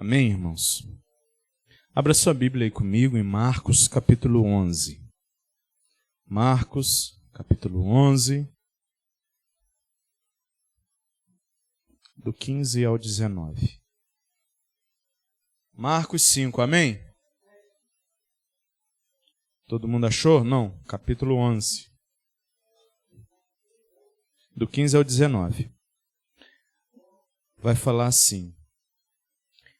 Amém, irmãos? Abra sua Bíblia aí comigo em Marcos, capítulo 11. Marcos, capítulo 11, do 15 ao 19. Marcos 5, amém? Todo mundo achou? Não, capítulo 11, do 15 ao 19. Vai falar assim: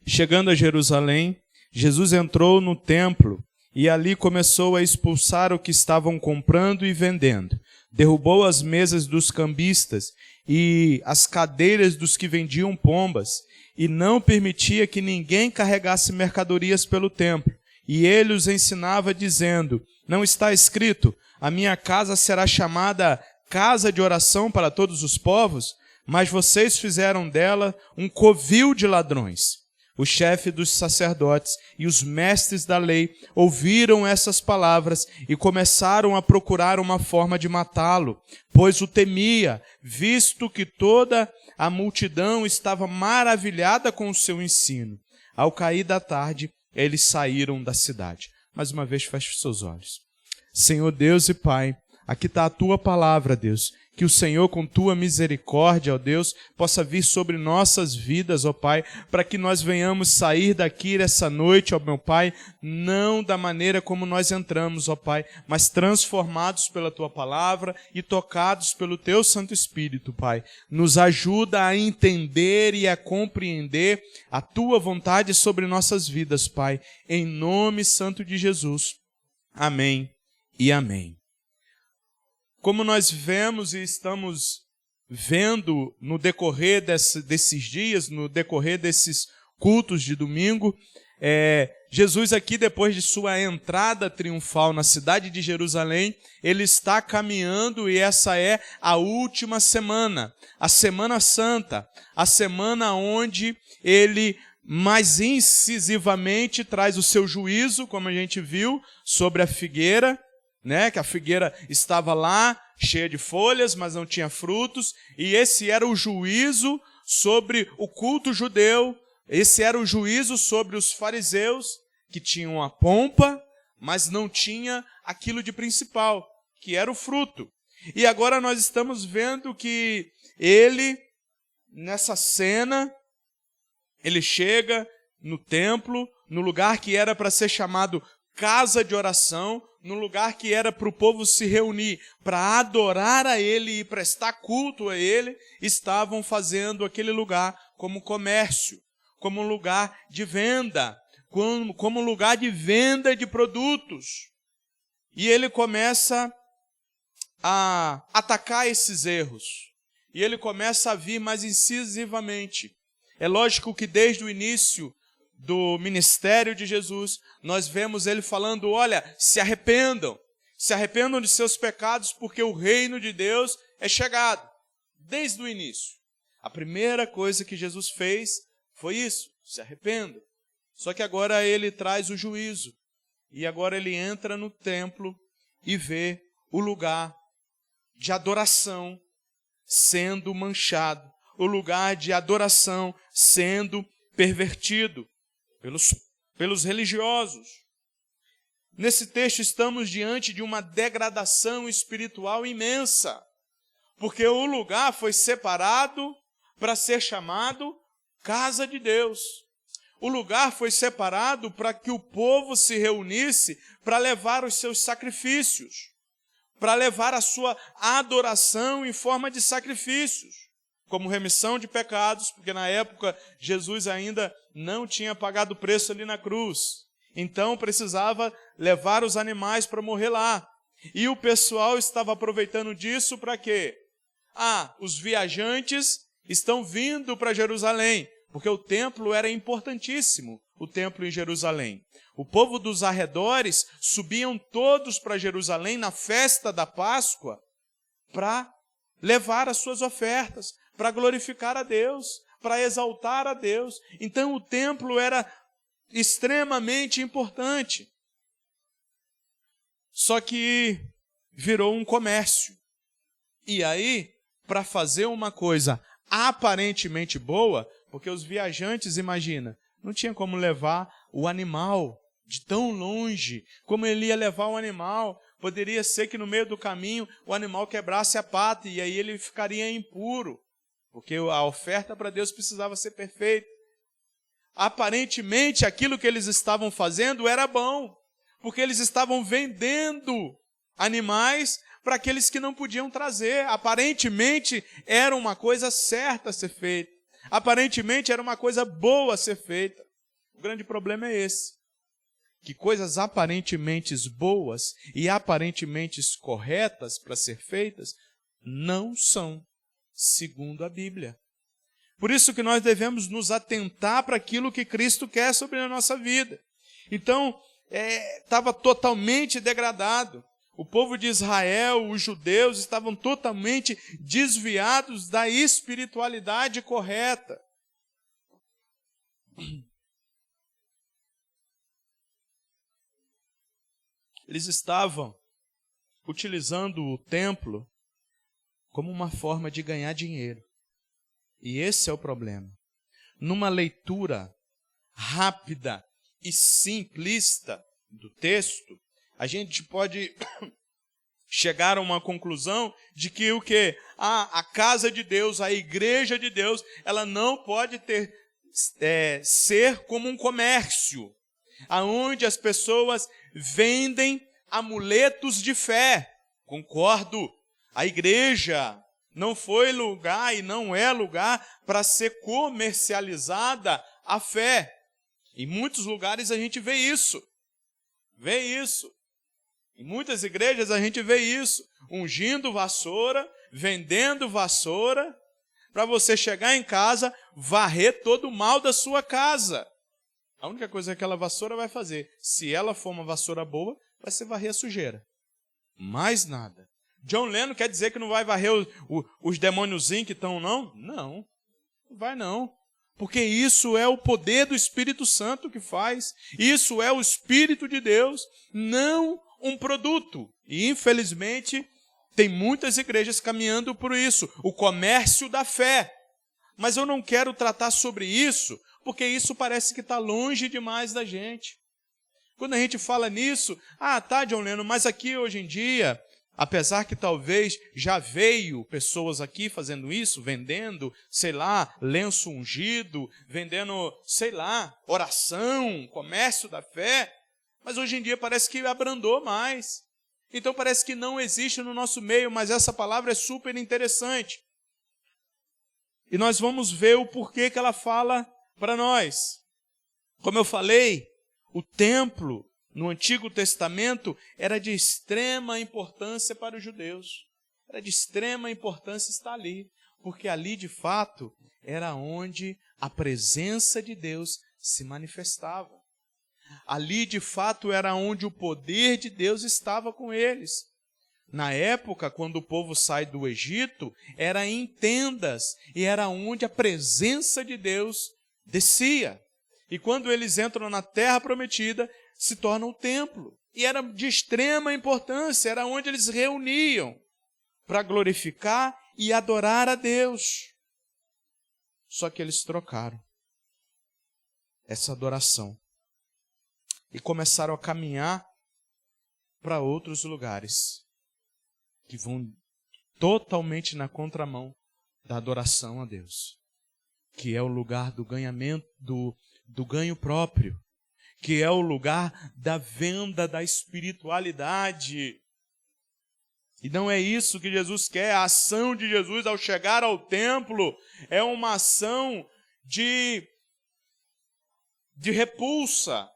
chegando a Jerusalém, Jesus entrou no templo e ali começou a expulsar o que estavam comprando e vendendo. Derrubou as mesas dos cambistas e as cadeiras dos que vendiam pombas, e não permitia que ninguém carregasse mercadorias pelo templo. E ele os ensinava dizendo: não está escrito, a minha casa será chamada casa de oração para todos os povos? Mas vocês fizeram dela um covil de ladrões. O chefe dos sacerdotes e os mestres da lei ouviram essas palavras e começaram a procurar uma forma de matá-lo, pois o temia, visto que toda a multidão estava maravilhada com o seu ensino. Ao cair da tarde, eles saíram da cidade. Mais uma vez, feche os seus olhos. Senhor Deus e Pai, aqui está a Tua palavra, Deus. Que o Senhor, com Tua misericórdia, ó Deus, possa vir sobre nossas vidas, ó Pai, para que nós venhamos sair daqui essa noite, ó meu Pai, não da maneira como nós entramos, ó Pai, mas transformados pela Tua palavra e tocados pelo Teu Santo Espírito, Pai. Nos ajuda a entender e a compreender a Tua vontade sobre nossas vidas, Pai, em nome santo de Jesus. Amém e amém. Como nós vemos e estamos vendo no decorrer desses dias, no decorrer desses cultos de domingo, Jesus aqui, depois de sua entrada triunfal na cidade de Jerusalém, ele está caminhando e essa é a última semana, a Semana Santa, a semana onde ele mais incisivamente traz o seu juízo, como a gente viu, sobre a figueira, que a figueira estava lá, cheia de folhas, mas não tinha frutos, e esse era o juízo sobre o culto judeu, esse era o juízo sobre os fariseus, que tinham a pompa, mas não tinha aquilo de principal, que era o fruto. E agora nós estamos vendo que ele, nessa cena, ele chega no templo, no lugar que era para ser chamado casa de oração, no lugar que era para o povo se reunir para adorar a ele e prestar culto a ele, estavam fazendo aquele lugar como comércio, como lugar de venda, como lugar de venda de produtos. E ele começa a atacar esses erros. E ele começa a vir mais incisivamente. É lógico que desde o início do ministério de Jesus, nós vemos ele falando: olha, se arrependam de seus pecados, porque o reino de Deus é chegado. Desde o início. A primeira coisa que Jesus fez foi isso, se arrependam. Só que agora ele traz o juízo. E agora ele entra no templo e vê o lugar de adoração sendo manchado, o lugar de adoração sendo pervertido pelos religiosos. Nesse texto estamos diante de uma degradação espiritual imensa, porque o lugar foi separado para ser chamado casa de Deus. O lugar foi separado para que o povo se reunisse para levar os seus sacrifícios, para levar a sua adoração em forma de sacrifícios, como remissão de pecados, porque na época Jesus ainda não tinha pagado o preço ali na cruz. Então precisava levar os animais para morrer lá. E o pessoal estava aproveitando disso para quê? Os viajantes estão vindo para Jerusalém, porque o templo era importantíssimo, o templo em Jerusalém. O povo dos arredores subiam todos para Jerusalém na festa da Páscoa para levar as suas ofertas, para glorificar a Deus, para exaltar a Deus. Então o templo era extremamente importante. Só que virou um comércio. E aí, para fazer uma coisa aparentemente boa, porque os viajantes, imagina, Não tinha como levar o animal de tão longe. Como ele ia levar o animal? Poderia ser que no meio do caminho o animal quebrasse a pata e aí ele ficaria impuro, porque a oferta para Deus precisava ser perfeita. Aparentemente, aquilo que eles estavam fazendo era bom, porque eles estavam vendendo animais para aqueles que não podiam trazer. Aparentemente, era uma coisa certa a ser feita. Aparentemente, era uma coisa boa a ser feita. O grande problema é esse, que coisas aparentemente boas e aparentemente corretas para ser feitas não são, segundo a Bíblia. Por isso que nós devemos nos atentar para aquilo que Cristo quer sobre a nossa vida. Então, estava totalmente degradado. O povo de Israel, os judeus, estavam totalmente desviados da espiritualidade correta. Eles estavam utilizando o templo como uma forma de ganhar dinheiro. E esse é o problema. Numa leitura rápida e simplista do texto, a gente pode chegar a uma conclusão de que o quê? A casa de Deus, a igreja de Deus, ela não pode ser como um comércio, aonde as pessoas vendem amuletos de fé. Concordo. A igreja não foi lugar e não é lugar para ser comercializada a fé. Em muitos lugares a gente vê isso. Vê isso. Em muitas igrejas a gente vê isso. Ungindo vassoura, vendendo vassoura, para você chegar em casa, varrer todo o mal da sua casa. A única coisa que aquela vassoura vai fazer, se ela for uma vassoura boa, vai ser varrer a sujeira. Mais nada. John Lennon quer dizer que não vai varrer os demôniozinhos que estão, não? Não, não vai não. Porque isso é o poder do Espírito Santo que faz. Isso é o Espírito de Deus, não um produto. E infelizmente tem muitas igrejas caminhando por isso, o comércio da fé. Mas eu não quero tratar sobre isso, porque isso parece que está longe demais da gente. Quando a gente fala nisso, tá, John Lennon, mas aqui hoje em dia, apesar que talvez já veio pessoas aqui fazendo isso, vendendo, sei lá, lenço ungido, vendendo, sei lá, oração, comércio da fé, mas hoje em dia parece que abrandou mais. Então parece que não existe no nosso meio, mas essa palavra é super interessante. E nós vamos ver o porquê que ela fala para nós. Como eu falei, o templo no Antigo Testamento era de extrema importância para os judeus. Era de extrema importância estar ali, porque ali de fato era onde a presença de Deus se manifestava. Ali de fato era onde o poder de Deus estava com eles. Na época, quando o povo sai do Egito, era em tendas e era onde a presença de Deus descia. E quando eles entram na terra prometida, se torna o templo. E era de extrema importância, era onde eles reuniam para glorificar e adorar a Deus. Só que eles trocaram essa adoração e começaram a caminhar para outros lugares que vão totalmente na contramão da adoração a Deus, que é o lugar do ganhamento, do ganho próprio, que é o lugar da venda da espiritualidade. E não é isso que Jesus quer. A ação de Jesus ao chegar ao templo é uma ação de repulsa.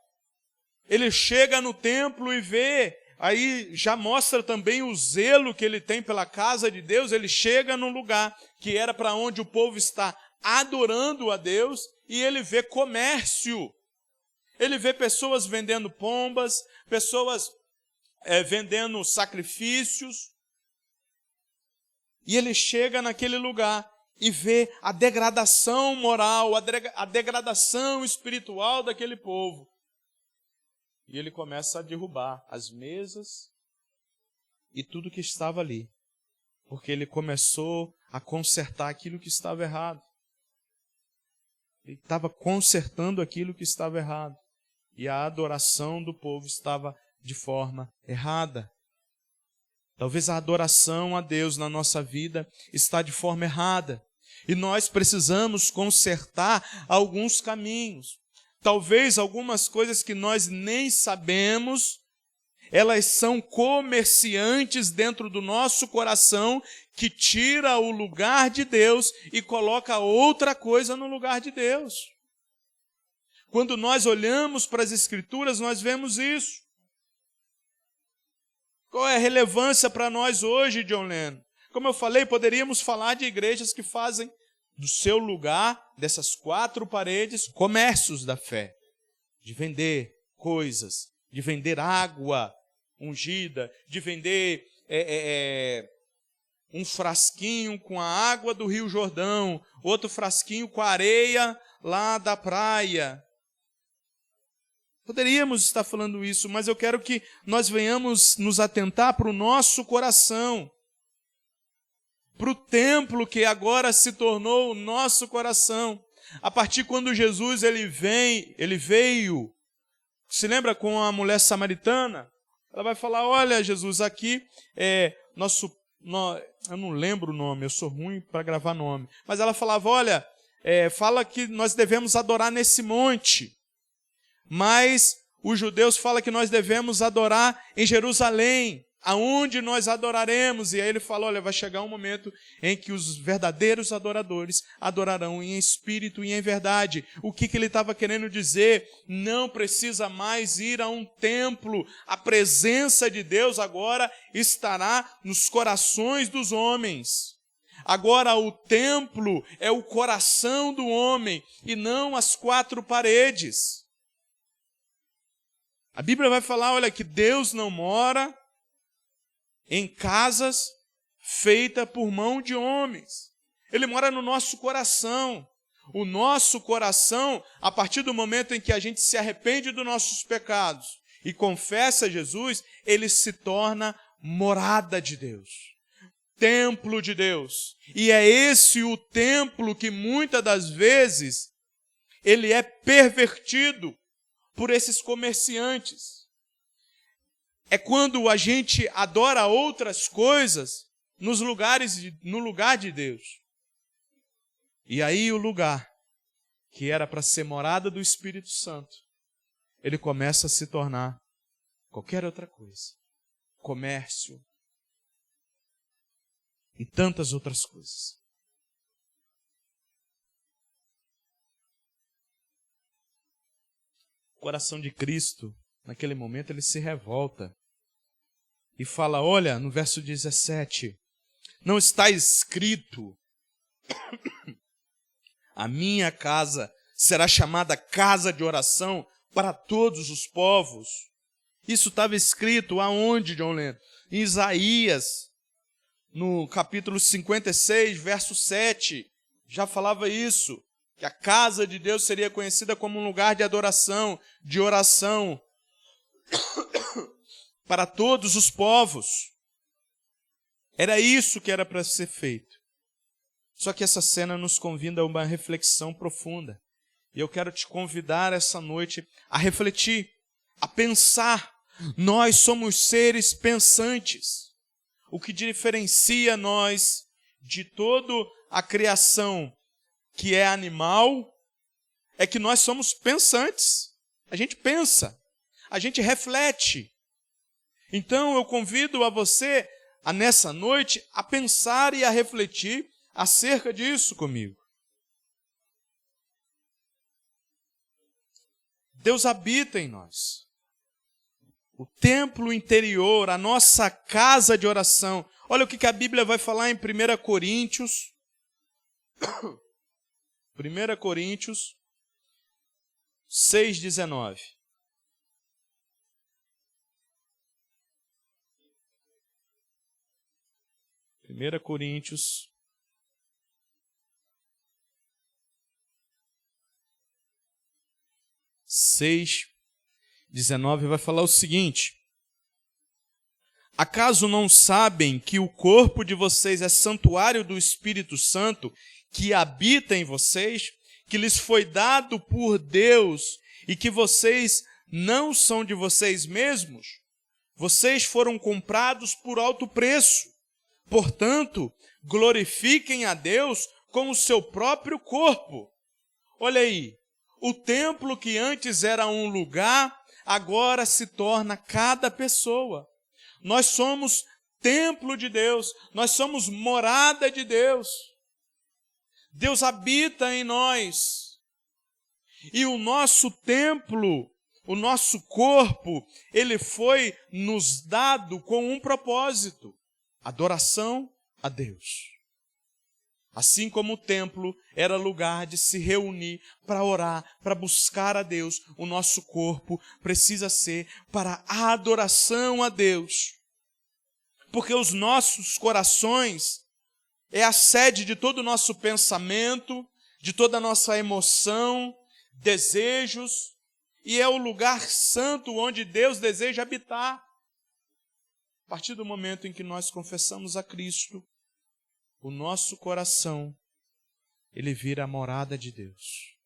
Ele chega no templo e vê, aí já mostra também o zelo que ele tem pela casa de Deus. Ele chega num lugar que era para onde o povo está adorando a Deus e ele vê comércio. Ele vê pessoas vendendo pombas, pessoas vendendo sacrifícios. E ele chega naquele lugar e vê a degradação moral, a degradação espiritual daquele povo. E ele começa a derrubar as mesas e tudo que estava ali, porque ele começou a consertar aquilo que estava errado. Ele estava consertando aquilo que estava errado. E a adoração do povo estava de forma errada. Talvez a adoração a Deus na nossa vida está de forma errada. E nós precisamos consertar alguns caminhos. Talvez algumas coisas que nós nem sabemos, elas são comerciantes dentro do nosso coração que tira o lugar de Deus e coloca outra coisa no lugar de Deus. Quando nós olhamos para as Escrituras, nós vemos isso. Qual é a relevância para nós hoje, John Lennon? Como eu falei, poderíamos falar de igrejas que fazem do seu lugar, dessas 4 paredes, comércios da fé. De vender coisas, de vender água ungida, de vender um frasquinho com a água do Rio Jordão, outro frasquinho com a areia lá da praia. Poderíamos estar falando isso, mas eu quero que nós venhamos nos atentar para o nosso coração, para o templo que agora se tornou o nosso coração. A partir quando Jesus ele veio, se lembra com a mulher samaritana? Ela vai falar, olha Jesus, aqui eu não lembro o nome, eu sou ruim para gravar nome, mas ela falava, olha, fala que nós devemos adorar nesse monte. Mas os judeus falam que nós devemos adorar em Jerusalém, aonde nós adoraremos. E aí ele fala, olha, vai chegar um momento em que os verdadeiros adoradores adorarão em espírito e em verdade. O que ele estava querendo dizer? Não precisa mais ir a um templo. A presença de Deus agora estará nos corações dos homens. Agora o templo é o coração do homem e não as 4 paredes. A Bíblia vai falar, olha, que Deus não mora em casas feitas por mão de homens. Ele mora no nosso coração. O nosso coração, a partir do momento em que a gente se arrepende dos nossos pecados e confessa Jesus, ele se torna morada de Deus, templo de Deus. E é esse o templo que muitas das vezes ele é pervertido por esses comerciantes. É quando a gente adora outras coisas no lugar de Deus. E aí o lugar que era para ser morada do Espírito Santo, ele começa a se tornar qualquer outra coisa. Comércio e tantas outras coisas. O coração de Cristo, naquele momento, ele se revolta e fala, olha, no verso 17, não está escrito, a minha casa será chamada casa de oração para todos os povos. Isso estava escrito aonde, John Lennon? Em Isaías, no capítulo 56, verso 7, já falava isso. Que a casa de Deus seria conhecida como um lugar de adoração, de oração, para todos os povos. Era isso que era para ser feito. Só que essa cena nos convida a uma reflexão profunda. E eu quero te convidar essa noite a refletir, a pensar. Nós somos seres pensantes. O que diferencia nós de toda a criação que é animal, é que nós somos pensantes. A gente pensa, a gente reflete. Então eu convido a você, nessa noite, a pensar e a refletir acerca disso comigo. Deus habita em nós. O templo interior, a nossa casa de oração. Olha o que a Bíblia vai falar em 1 Coríntios 1 Coríntios 6,19. 1 Coríntios 6,19 vai falar o seguinte: acaso não sabem que o corpo de vocês é santuário do Espírito Santo que habita em vocês, que lhes foi dado por Deus e que vocês não são de vocês mesmos? Vocês foram comprados por alto preço. Portanto, glorifiquem a Deus com o seu próprio corpo. Olha aí, o templo que antes era um lugar, agora se torna cada pessoa. Nós somos templo de Deus, nós somos morada de Deus. Deus habita em nós. E o nosso templo, o nosso corpo, ele foi nos dado com um propósito: adoração a Deus. Assim como o templo era lugar de se reunir para orar, para buscar a Deus, o nosso corpo precisa ser para a adoração a Deus. Porque os nossos corações é a sede de todo o nosso pensamento, de toda a nossa emoção, desejos, e é o lugar santo onde Deus deseja habitar. A partir do momento em que nós confessamos a Cristo, o nosso coração, ele vira a morada de Deus.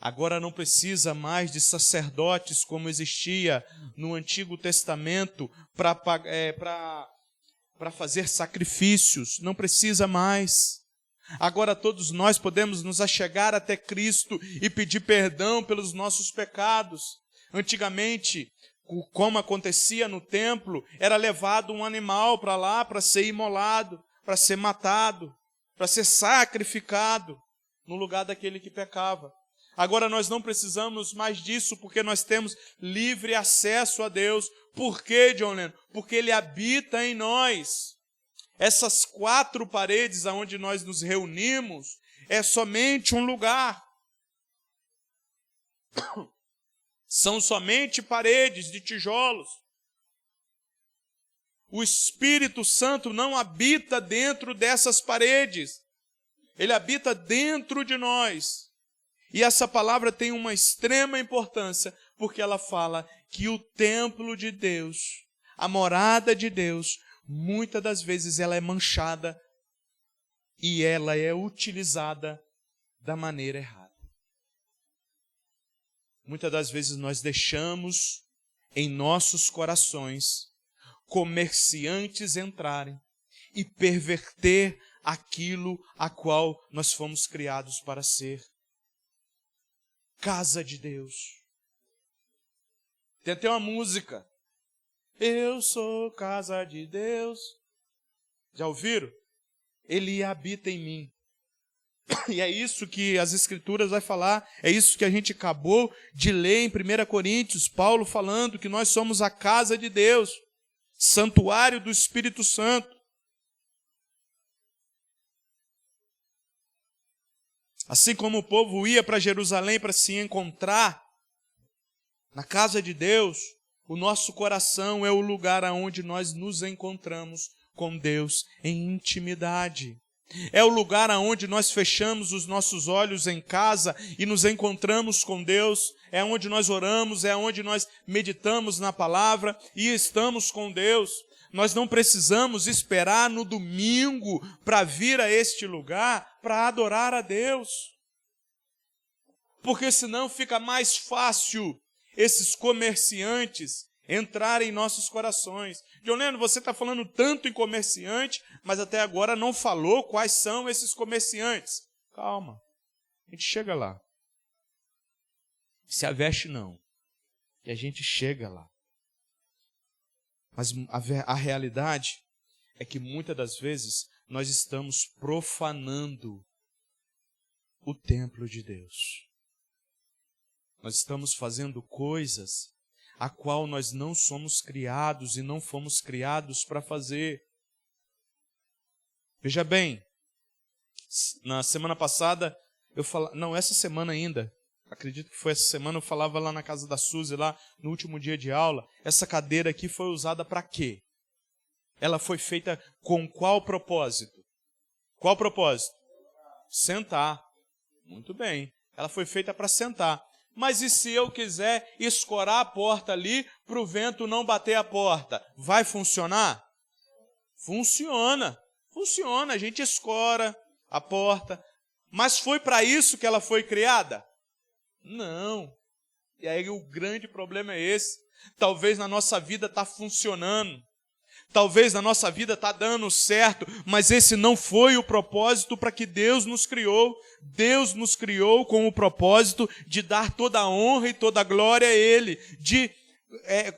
Agora não precisa mais de sacerdotes como existia no Antigo Testamento para fazer sacrifícios. Não precisa mais. Agora todos nós podemos nos achegar até Cristo e pedir perdão pelos nossos pecados. Antigamente, como acontecia no templo, era levado um animal para lá para ser imolado, para ser matado, para ser sacrificado no lugar daquele que pecava. Agora nós não precisamos mais disso, porque nós temos livre acesso a Deus. Por quê, John Lennon? Porque Ele habita em nós. Essas 4 paredes onde nós nos reunimos é somente um lugar. São somente paredes de tijolos. O Espírito Santo não habita dentro dessas paredes. Ele habita dentro de nós. E essa palavra tem uma extrema importância, porque ela fala que o templo de Deus, a morada de Deus, muitas das vezes ela é manchada e ela é utilizada da maneira errada. Muitas das vezes nós deixamos em nossos corações comerciantes entrarem e perverter aquilo a qual nós fomos criados para ser. Casa de Deus. Tem até uma música. Eu sou casa de Deus. Já ouviram? Ele habita em mim. E é isso que as Escrituras vai falar, é isso que a gente acabou de ler em 1 Coríntios, Paulo falando que nós somos a casa de Deus, santuário do Espírito Santo. Assim como o povo ia para Jerusalém para se encontrar na casa de Deus, o nosso coração é o lugar aonde nós nos encontramos com Deus em intimidade. É o lugar aonde nós fechamos os nossos olhos em casa e nos encontramos com Deus. É onde nós oramos, é onde nós meditamos na palavra e estamos com Deus. Nós não precisamos esperar no domingo para vir a este lugar para adorar a Deus. Porque senão fica mais fácil esses comerciantes entrarem em nossos corações. John Lennon, você está falando tanto em comerciante, mas até agora não falou quais são esses comerciantes. Calma, a gente chega lá. Se aveste não, e a gente chega lá. Mas a realidade é que muitas das vezes nós estamos profanando o templo de Deus. Nós estamos fazendo coisas a qual nós não somos criados e não fomos criados para fazer. Veja bem, na semana passada, essa semana ainda, acredito que foi essa semana, eu falava lá na casa da Suzy, lá no último dia de aula, essa cadeira aqui foi usada para quê? Ela foi feita com qual propósito? Qual propósito? Sentar. Muito bem. Ela foi feita para sentar. Mas e se eu quiser escorar a porta ali para o vento não bater a porta? Vai funcionar? Funciona. Funciona. A gente escora a porta, Mas foi para isso que ela foi criada? Não. E aí o grande problema é esse. Talvez na nossa vida está funcionando. Talvez na nossa vida está dando certo, mas esse não foi o propósito para que Deus nos criou. Deus nos criou com o propósito de dar toda a honra e toda a glória a Ele, de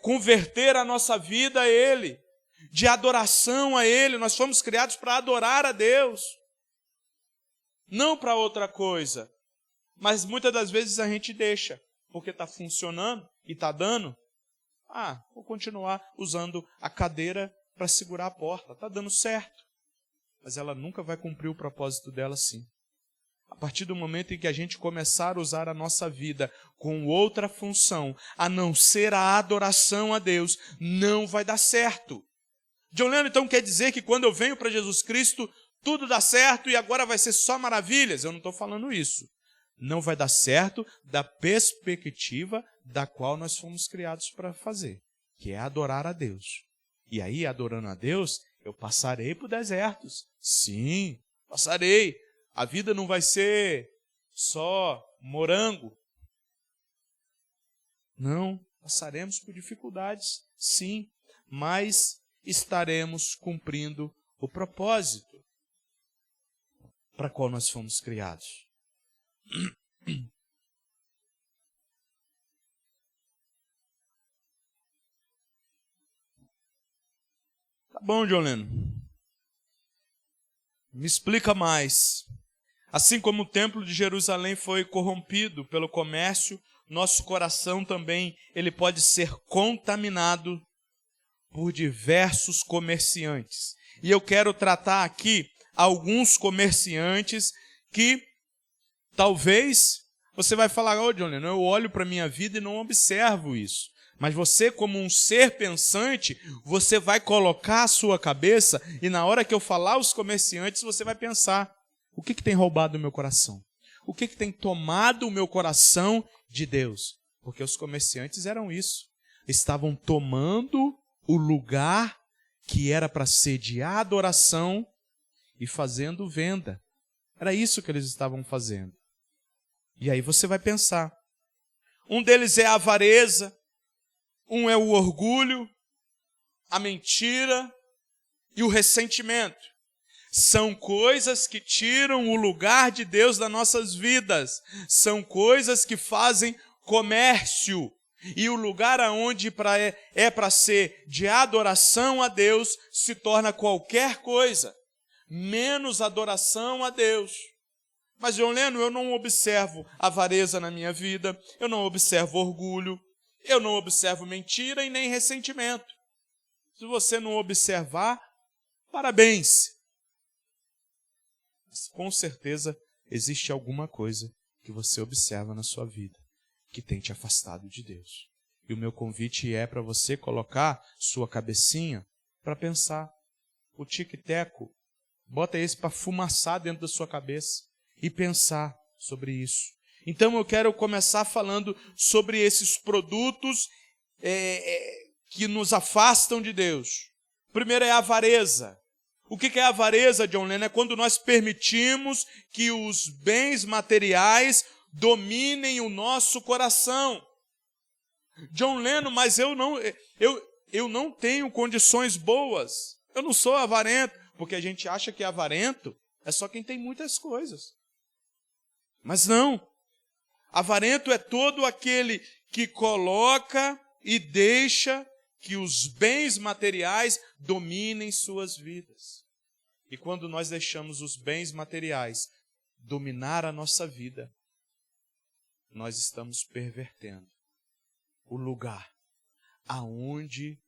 converter a nossa vida a Ele, de adoração a Ele. Nós fomos criados para adorar a Deus, não para outra coisa. Mas muitas das vezes a gente deixa, porque está funcionando e está dando. Vou continuar usando a cadeira para segurar a porta. Está dando certo. Mas ela nunca vai cumprir o propósito dela assim. A partir do momento em que a gente começar a usar a nossa vida com outra função, a não ser a adoração a Deus, não vai dar certo. John Lennon então quer dizer que quando eu venho para Jesus Cristo, tudo dá certo e agora vai ser só maravilhas? Eu não estou falando isso. Não vai dar certo da perspectiva da qual nós fomos criados para fazer, que é adorar a Deus. E aí, adorando a Deus, eu passarei por desertos. Sim, passarei. A vida não vai ser só morango. Não, passaremos por dificuldades, sim, mas estaremos cumprindo o propósito para qual nós fomos criados. Tá bom, John Lennon. Me explica mais. Assim como o templo de Jerusalém foi corrompido pelo comércio, nosso coração também ele pode ser contaminado por diversos comerciantes. E eu quero tratar aqui alguns comerciantes que talvez você vai falar, John Lennon, eu olho para a minha vida e não observo isso. Mas você, como um ser pensante, você vai colocar a sua cabeça e na hora que eu falar os comerciantes, você vai pensar, o que tem roubado o meu coração? O que tem tomado o meu coração de Deus? Porque os comerciantes eram isso. Estavam tomando o lugar que era para ser de adoração e fazendo venda. Era isso que eles estavam fazendo. E aí você vai pensar. Um deles é a avareza, um é o orgulho, a mentira e o ressentimento. São coisas que tiram o lugar de Deus das nossas vidas. São coisas que fazem comércio. E o lugar aonde é para ser de adoração a Deus se torna qualquer coisa, menos adoração a Deus. Mas, John Lennon, eu não observo avareza na minha vida, eu não observo orgulho, eu não observo mentira e nem ressentimento. Se você não observar, parabéns. Mas, com certeza, existe alguma coisa que você observa na sua vida que tem te afastado de Deus. E o meu convite é para você colocar sua cabecinha para pensar. O tic-teco, bota esse para fumaçar dentro da sua cabeça e pensar sobre isso. Então eu quero começar falando sobre esses produtos que nos afastam de Deus. Primeiro é a avareza. O que é a avareza, John Lennon? É quando nós permitimos que os bens materiais dominem o nosso coração. John Lennon, mas eu não tenho condições boas. Eu não sou avarento, porque a gente acha que avarento é só quem tem muitas coisas. Mas não. Avarento é todo aquele que coloca e deixa que os bens materiais dominem suas vidas. E quando nós deixamos os bens materiais dominar a nossa vida, nós estamos pervertendo o lugar aonde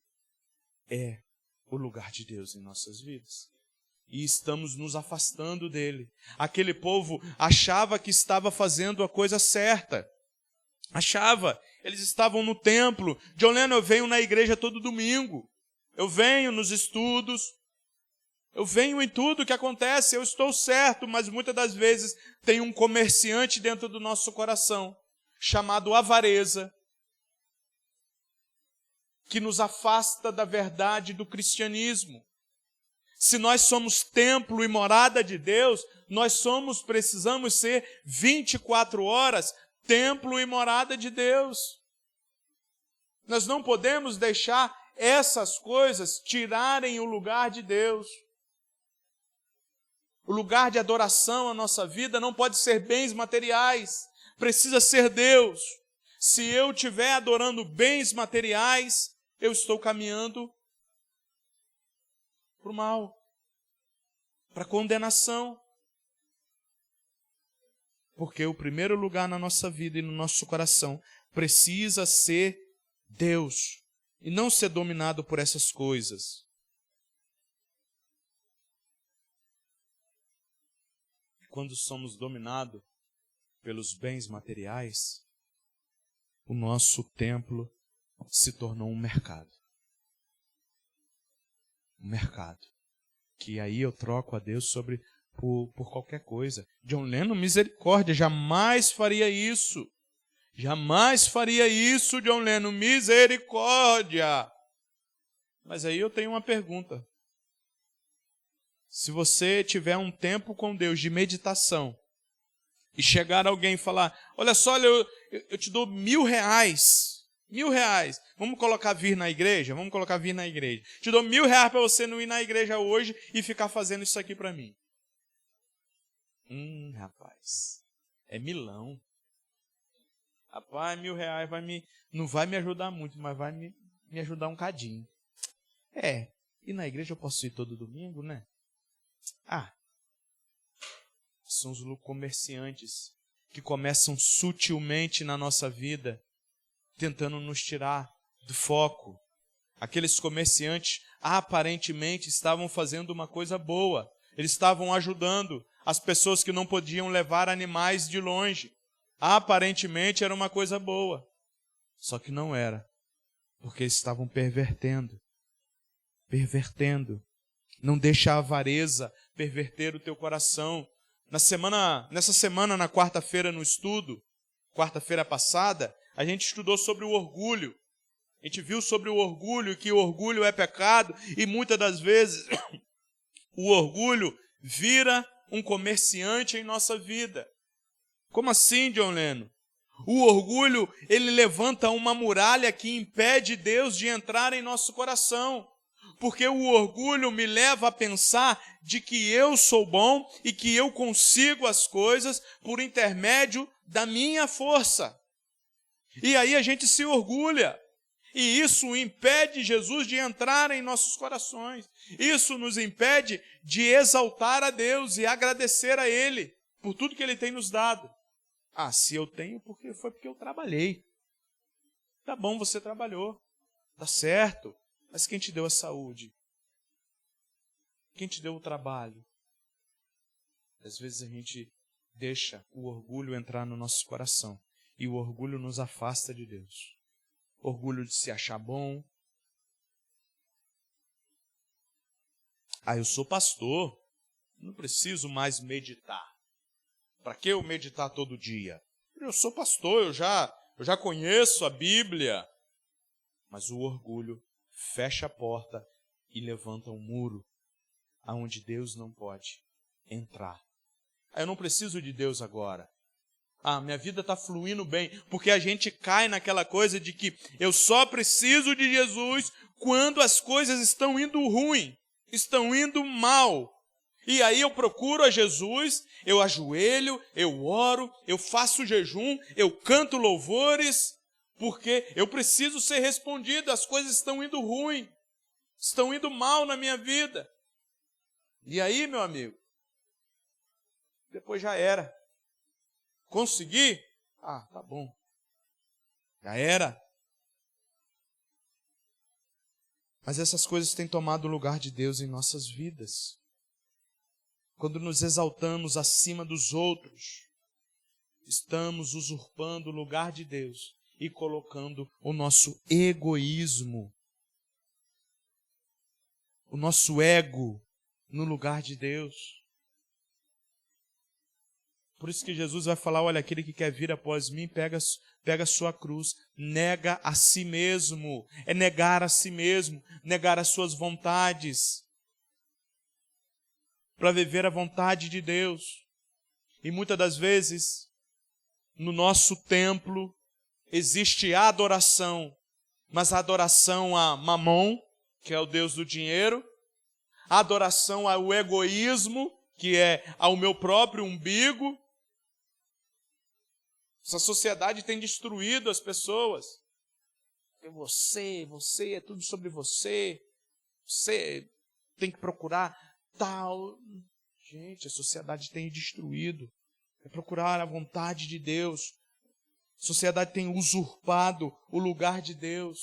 é o lugar de Deus em nossas vidas. E estamos nos afastando dele. Aquele povo achava que estava fazendo a coisa certa. Achava. Eles estavam no templo. John Lennon, eu venho na igreja todo domingo. Eu venho nos estudos. Eu venho em tudo que acontece. Eu estou certo, mas muitas das vezes tem um comerciante dentro do nosso coração, chamado avareza, que nos afasta da verdade do cristianismo. Se nós somos templo e morada de Deus, precisamos ser 24 horas templo e morada de Deus. Nós não podemos deixar essas coisas tirarem o lugar de Deus. O lugar de adoração na nossa vida não pode ser bens materiais, precisa ser Deus. Se eu estiver adorando bens materiais, eu estou caminhando para o mal, para a condenação. Porque o primeiro lugar na nossa vida e no nosso coração precisa ser Deus e não ser dominado por essas coisas. Quando somos dominados pelos bens materiais, o nosso templo se tornou um mercado. Um mercado. Que aí eu troco a Deus por qualquer coisa. John Lennon, misericórdia, jamais faria isso. Jamais faria isso, John Lennon, misericórdia. Mas aí eu tenho uma pergunta. Se você tiver um tempo com Deus de meditação e chegar alguém e falar, olha só, eu te dou R$1.000, R$1.000, vamos colocar vir na igreja? Vamos colocar vir na igreja. Te dou R$1.000 para você não ir na igreja hoje e ficar fazendo isso aqui para mim. Rapaz, é milão. Rapaz, R$1.000 não vai me ajudar muito, mas vai me ajudar um cadinho. E na igreja eu posso ir todo domingo, né? São os comerciantes que começam sutilmente na nossa vida, tentando nos tirar do foco. Aqueles comerciantes aparentemente estavam fazendo uma coisa boa. Eles estavam ajudando as pessoas que não podiam levar animais de longe. Aparentemente era uma coisa boa. Só que não era. Porque eles estavam pervertendo. Não deixa a avareza perverter o teu coração. Nessa semana, na quarta-feira, no estudo, quarta-feira passada, a gente estudou sobre o orgulho. A gente viu sobre o orgulho, que o orgulho é pecado, e muitas das vezes o orgulho vira um comerciante em nossa vida. Como assim, John Lennon? O orgulho, ele levanta uma muralha que impede Deus de entrar em nosso coração. Porque o orgulho me leva a pensar de que eu sou bom e que eu consigo as coisas por intermédio da minha força. E aí a gente se orgulha. E isso impede Jesus de entrar em nossos corações. Isso nos impede de exaltar a Deus e agradecer a Ele por tudo que Ele tem nos dado. Se eu tenho, foi porque eu trabalhei. Tá bom, você trabalhou. Tá certo. Mas quem te deu a saúde? Quem te deu o trabalho? Às vezes a gente deixa o orgulho entrar no nosso coração. E o orgulho nos afasta de Deus. Orgulho de se achar bom. Eu sou pastor. Não preciso mais meditar. Para que eu meditar todo dia? Eu sou pastor, eu já conheço a Bíblia. Mas o orgulho fecha a porta e levanta um muro aonde Deus não pode entrar. Eu não preciso de Deus agora. Minha vida está fluindo bem, porque a gente cai naquela coisa de que eu só preciso de Jesus quando as coisas estão indo ruim, estão indo mal. E aí eu procuro a Jesus, eu ajoelho, eu oro, eu faço jejum, eu canto louvores, porque eu preciso ser respondido, as coisas estão indo ruim, estão indo mal na minha vida. E aí, meu amigo, depois já era. Consegui? Tá bom. Já era. Mas essas coisas têm tomado o lugar de Deus em nossas vidas. Quando nos exaltamos acima dos outros, estamos usurpando o lugar de Deus e colocando o nosso egoísmo, o nosso ego no lugar de Deus. Por isso que Jesus vai falar, olha, aquele que quer vir após mim, pega a sua cruz, nega a si mesmo. É negar a si mesmo, negar as suas vontades. para viver a vontade de Deus. E muitas das vezes, no nosso templo, existe a adoração, mas a adoração a Mamon, que é o Deus do dinheiro, a adoração ao egoísmo, que é ao meu próprio umbigo. Essa sociedade tem destruído as pessoas. Você, é tudo sobre você. Você tem que procurar tal. Gente, a sociedade tem destruído. É procurar a vontade de Deus. A sociedade tem usurpado o lugar de Deus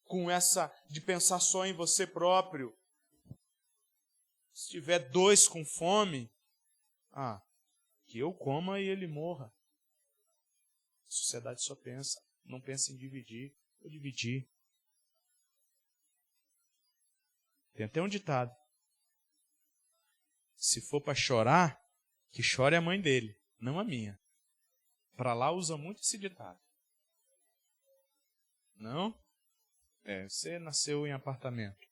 com essa de pensar só em você próprio. Se tiver 2 com fome, que eu coma e ele morra. A sociedade só não pensa em dividir. Vou dividir. Tem até um ditado. Se for para chorar, que chore a mãe dele, não a minha. Para lá usa muito esse ditado. Não? Você nasceu em apartamento.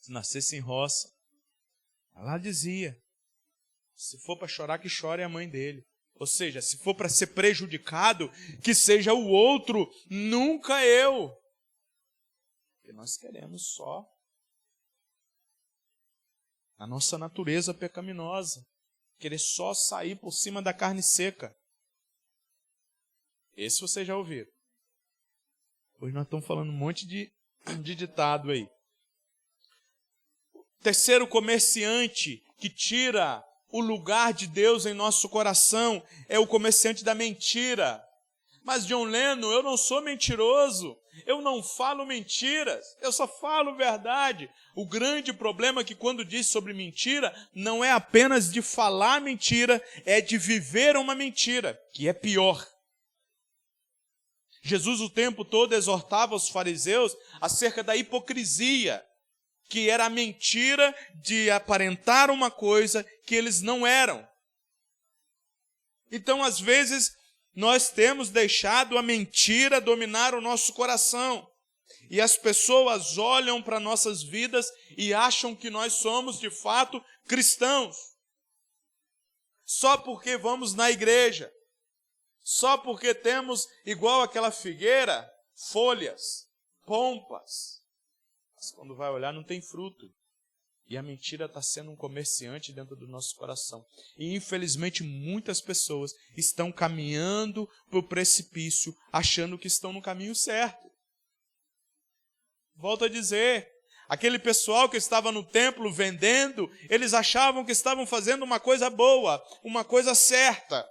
Se nascesse em roça, lá dizia, se for para chorar, que chore a mãe dele. Ou seja, se for para ser prejudicado, que seja o outro, nunca eu. Porque nós queremos só a nossa natureza pecaminosa. Querer só sair por cima da carne seca. Esse vocês já ouviram. Hoje nós estamos falando um monte de ditado aí. Terceiro comerciante que tira o lugar de Deus em nosso coração é o comerciante da mentira. Mas, John Lennon, eu não sou mentiroso, eu não falo mentiras, eu só falo verdade. O grande problema é que quando diz sobre mentira, não é apenas de falar mentira, é de viver uma mentira, que é pior. Jesus o tempo todo exortava os fariseus acerca da hipocrisia, que era a mentira de aparentar uma coisa que eles não eram. Então, às vezes, nós temos deixado a mentira dominar o nosso coração. E as pessoas olham para nossas vidas e acham que nós somos, de fato, cristãos. Só porque vamos na igreja. Só porque temos, igual aquela figueira, folhas, pompas. Mas quando vai olhar, não tem fruto. E a mentira está sendo um comerciante dentro do nosso coração. E, infelizmente, muitas pessoas estão caminhando para o precipício, achando que estão no caminho certo. Volto a dizer, aquele pessoal que estava no templo vendendo, eles achavam que estavam fazendo uma coisa boa, uma coisa certa.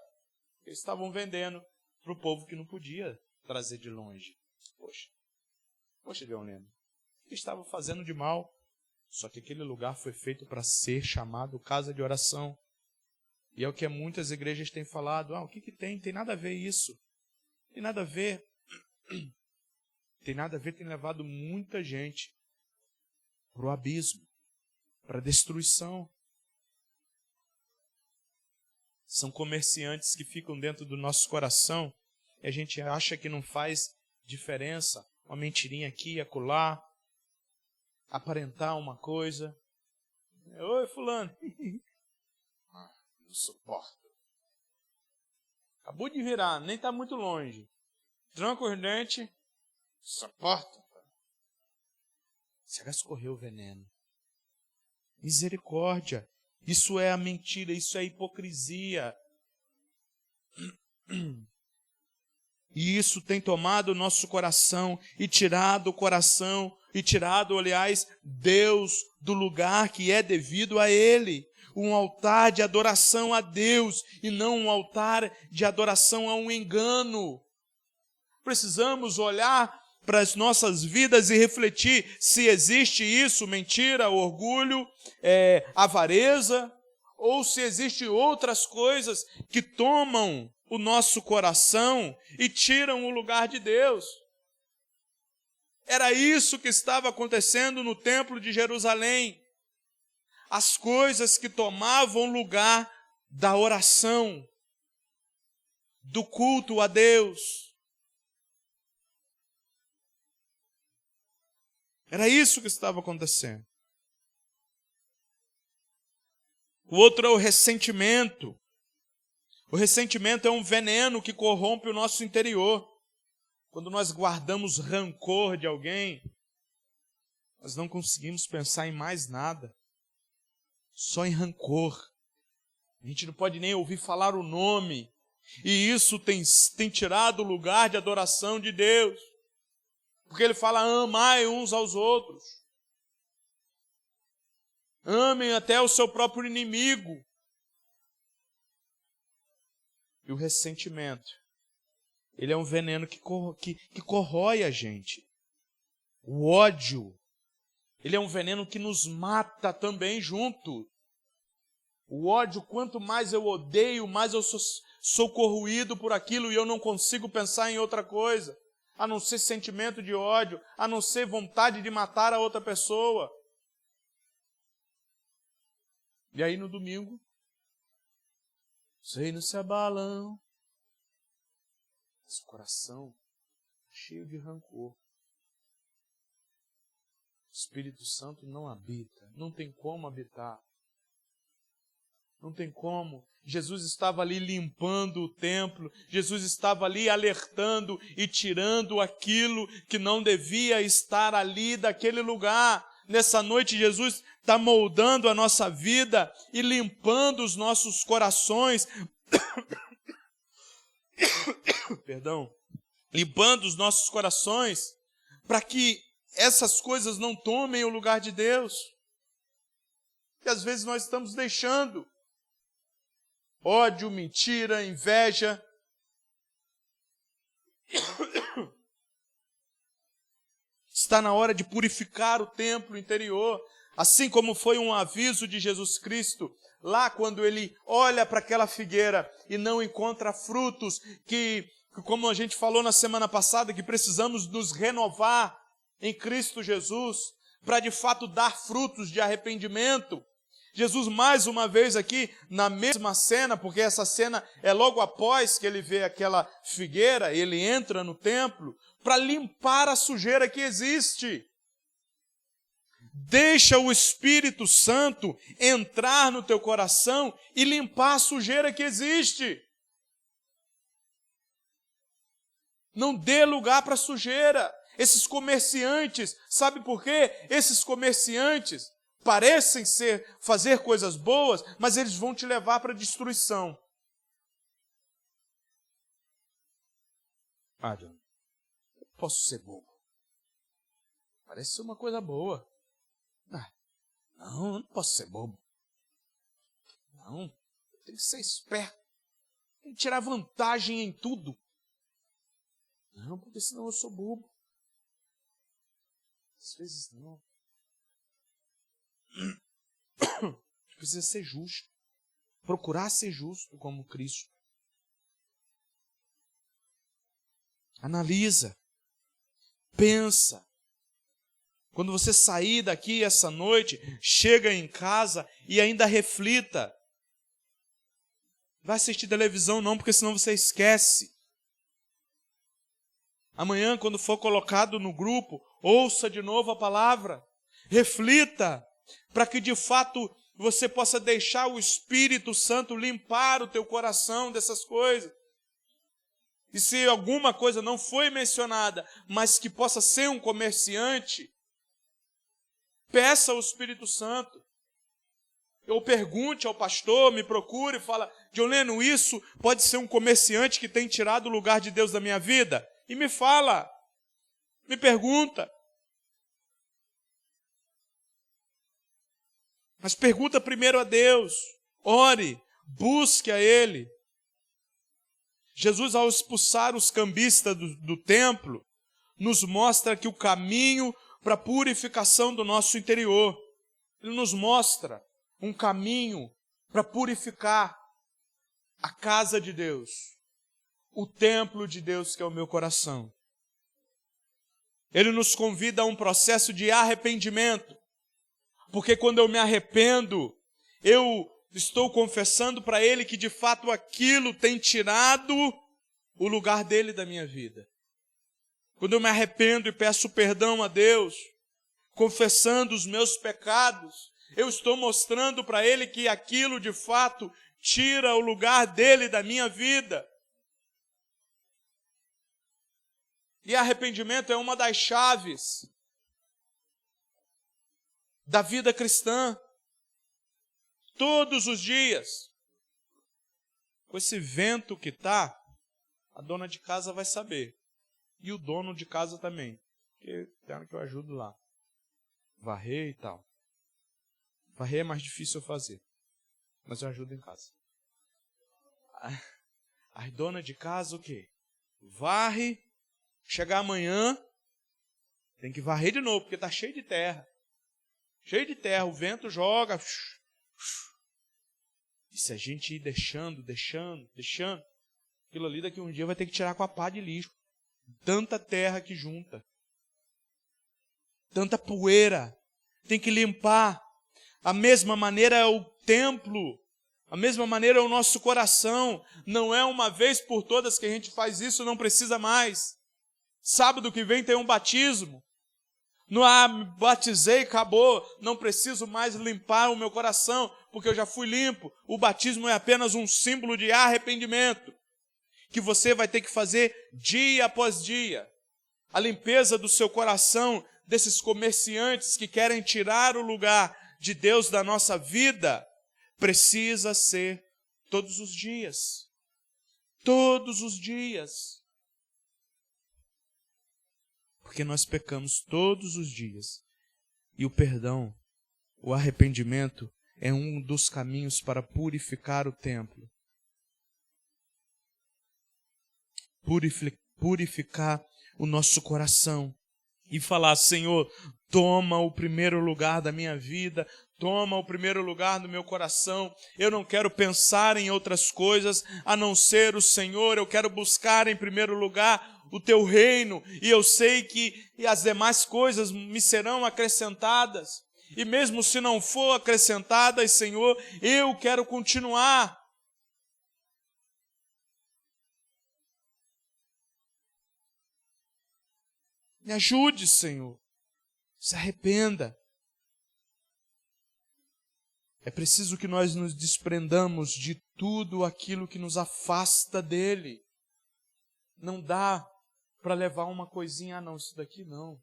Eles estavam vendendo para o povo que não podia trazer de longe. Poxa, Leonino, o que estavam fazendo de mal? Só que aquele lugar foi feito para ser chamado casa de oração. E é o que muitas igrejas têm falado. O que tem? Tem nada a ver isso. Tem nada a ver. Tem nada a ver, tem levado muita gente para o abismo, para a destruição. São comerciantes que ficam dentro do nosso coração e a gente acha que não faz diferença. Uma mentirinha aqui e acolá. Aparentar uma coisa. Oi, fulano. Não suporto. Acabou de virar, nem está muito longe. Tranca os dentes. Suporta. Será que escorreu o veneno? Misericórdia. Isso é a mentira, isso é a hipocrisia. E isso tem tomado o nosso coração e tirado o coração, e tirado, aliás, Deus do lugar que é devido a Ele. Um altar de adoração a Deus e não um altar de adoração a um engano. Precisamos olhar para as nossas vidas e refletir se existe isso, mentira, orgulho, avareza, ou se existem outras coisas que tomam o nosso coração e tiram o lugar de Deus. Era isso que estava acontecendo no templo de Jerusalém. As coisas que tomavam lugar da oração, do culto a Deus. Era isso que estava acontecendo. O outro é o ressentimento. O ressentimento é um veneno que corrompe o nosso interior. Quando nós guardamos rancor de alguém, nós não conseguimos pensar em mais nada, só em rancor. A gente não pode nem ouvir falar o nome. E isso tem tirado o lugar de adoração de Deus. Porque Ele fala, amai uns aos outros. Amem até o seu próprio inimigo. E o ressentimento, ele é um veneno que corrói a gente. O ódio, ele é um veneno que nos mata também junto. O ódio, quanto mais eu odeio, mais eu sou corroído por aquilo e eu não consigo pensar em outra coisa, a não ser sentimento de ódio, a não ser vontade de matar a outra pessoa. E aí no domingo, os reinos se abalam, esse coração cheio de rancor. O Espírito Santo não habita, não tem como habitar. Não tem como. Jesus estava ali limpando o templo, Jesus estava ali alertando e tirando aquilo que não devia estar ali daquele lugar. Nessa noite, Jesus está moldando a nossa vida e limpando os nossos corações. Perdão. Limpando os nossos corações para que essas coisas não tomem o lugar de Deus. E às vezes nós estamos deixando ódio, mentira, inveja. Está na hora de purificar o templo interior, assim como foi um aviso de Jesus Cristo, lá quando ele olha para aquela figueira e não encontra frutos, que como a gente falou na semana passada, que precisamos nos renovar em Cristo Jesus, para de fato dar frutos de arrependimento. Jesus mais uma vez aqui, na mesma cena, porque essa cena é logo após que ele vê aquela figueira, ele entra no templo para limpar a sujeira que existe. Deixa o Espírito Santo entrar no teu coração e limpar a sujeira que existe. Não dê lugar para sujeira. Esses comerciantes, sabe por quê? Esses comerciantes parecem fazer coisas boas, mas eles vão te levar para a destruição. John, eu posso ser bobo. Parece ser uma coisa boa. Não, eu não posso ser bobo. Não, eu tenho que ser esperto. Tem que tirar vantagem em tudo. Não, porque senão eu sou bobo. Às vezes não. Precisa ser justo. Procurar ser justo como Cristo. Analisa. Pensa. Quando você sair daqui essa noite, chega em casa e ainda reflita. Vai assistir televisão não, porque senão você esquece. Amanhã, quando for colocado no grupo, ouça de novo a palavra. Reflita, para que de fato você possa deixar o Espírito Santo limpar o teu coração dessas coisas. E se alguma coisa não foi mencionada, mas que possa ser um comerciante, peça ao Espírito Santo. Ou pergunte ao pastor, me procure e fala, Dioleno, isso pode ser um comerciante que tem tirado o lugar de Deus da minha vida? E me fala, me pergunta. Mas pergunta primeiro a Deus, ore, busque a Ele. Jesus, ao expulsar os cambistas do templo, nos mostra que o caminho para a purificação do nosso interior. Ele nos mostra um caminho para purificar a casa de Deus, o templo de Deus que é o meu coração. Ele nos convida a um processo de arrependimento, porque quando eu me arrependo, eu estou confessando para Ele que de fato aquilo tem tirado o lugar dele da minha vida. Quando eu me arrependo e peço perdão a Deus, confessando os meus pecados, Eu estou mostrando para ele que aquilo de fato tira o lugar dele da minha vida. E arrependimento é uma das chaves da vida cristã. Todos os dias. Com esse vento que está, a dona de casa vai saber. E o dono de casa também. Porque tem hora que eu ajudo lá. Varrer e tal. Varrer é mais difícil eu fazer. Mas eu ajudo em casa. A dona de casa o quê? Varre. Chegar amanhã, tem que varrer de novo, porque está cheio de terra. Cheio de terra, o vento joga. E se a gente ir deixando, aquilo ali daqui um dia vai ter que tirar com a pá de lixo. Tanta terra que junta. Tanta poeira. Tem que limpar. A mesma maneira é o templo. A mesma maneira é o nosso coração. Não é uma vez por todas que a gente faz isso, não precisa mais. Sábado que vem tem um batismo. Não me batizei, acabou. Não preciso mais limpar o meu coração, porque eu já fui limpo. O batismo é apenas um símbolo de arrependimento, que você vai ter que fazer dia após dia. A limpeza do seu coração, desses comerciantes que querem tirar o lugar de Deus da nossa vida, precisa ser todos os dias. Todos os dias. Porque nós pecamos todos os dias. E o perdão, o arrependimento, é um dos caminhos para purificar o templo. Purificar o nosso coração. E falar, Senhor, toma o primeiro lugar da minha vida, toma o primeiro lugar do meu coração. Eu não quero pensar em outras coisas a não ser o Senhor. Eu quero buscar em primeiro lugar o teu reino, e eu sei que as demais coisas me serão acrescentadas. E mesmo se não for acrescentadas, Senhor, eu quero continuar. Me ajude, Senhor. Se arrependa. É preciso que nós nos desprendamos de tudo aquilo que nos afasta dele. Não dá para levar uma coisinha, não, isso daqui não.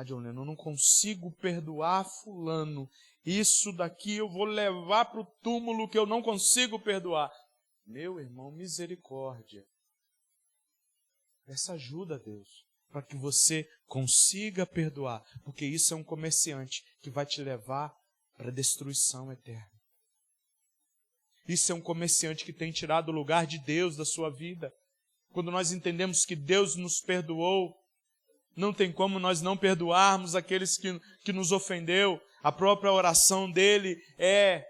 John Lennon, eu não consigo perdoar fulano. Isso daqui eu vou levar para o túmulo que eu não consigo perdoar. Meu irmão, misericórdia. Peça ajuda a Deus, para que você consiga perdoar, porque isso é um comerciante que vai te levar para a destruição eterna. Isso é um comerciante que tem tirado o lugar de Deus da sua vida. Quando nós entendemos que Deus nos perdoou, não tem como nós não perdoarmos aqueles que nos ofendeu. A própria oração dele é: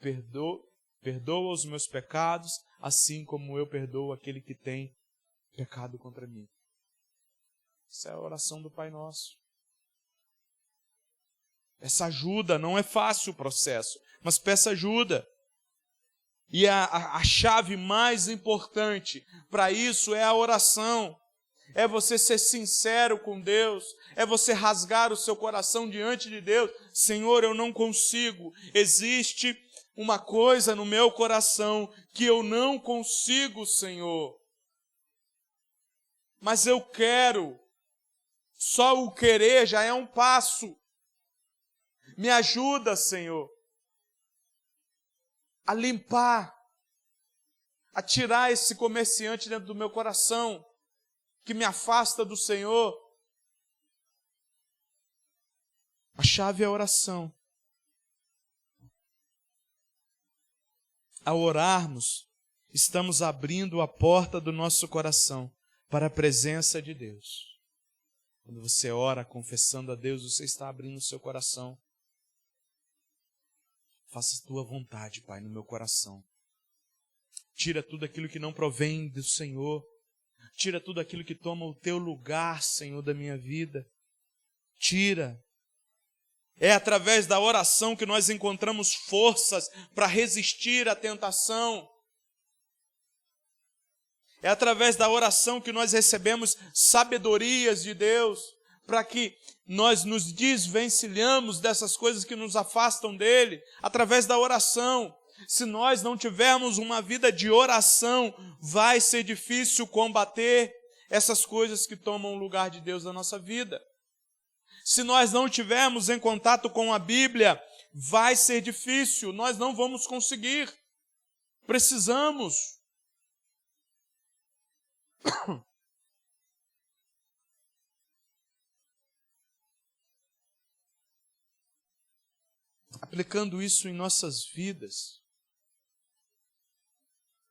perdoa os meus pecados, assim como eu perdoo aquele que tem pecado contra mim. Essa é a oração do Pai Nosso. Peça ajuda, não é fácil o processo, mas peça ajuda. E a chave mais importante para isso é a oração. É você ser sincero com Deus. É você rasgar o seu coração diante de Deus. Senhor, eu não consigo. Existe uma coisa no meu coração que eu não consigo, Senhor. Mas eu quero. Só o querer já é um passo. Me ajuda, Senhor, a limpar, a tirar esse comerciante dentro do meu coração, que me afasta do Senhor. A chave é a oração. Ao orarmos, estamos abrindo a porta do nosso coração para a presença de Deus. Quando você ora confessando a Deus, você está abrindo o seu coração. Faça a tua vontade, Pai, no meu coração. Tira tudo aquilo que não provém do Senhor. Tira tudo aquilo que toma o teu lugar, Senhor, da minha vida. Tira. É através da oração que nós encontramos forças para resistir à tentação. É através da oração que nós recebemos sabedorias de Deus para que nós nos desvencilhamos dessas coisas que nos afastam dele, através da oração. Se nós não tivermos uma vida de oração, vai ser difícil combater essas coisas que tomam o lugar de Deus na nossa vida. Se nós não tivermos em contato com a Bíblia, vai ser difícil, nós não vamos conseguir. Precisamos. Aplicando isso em nossas vidas.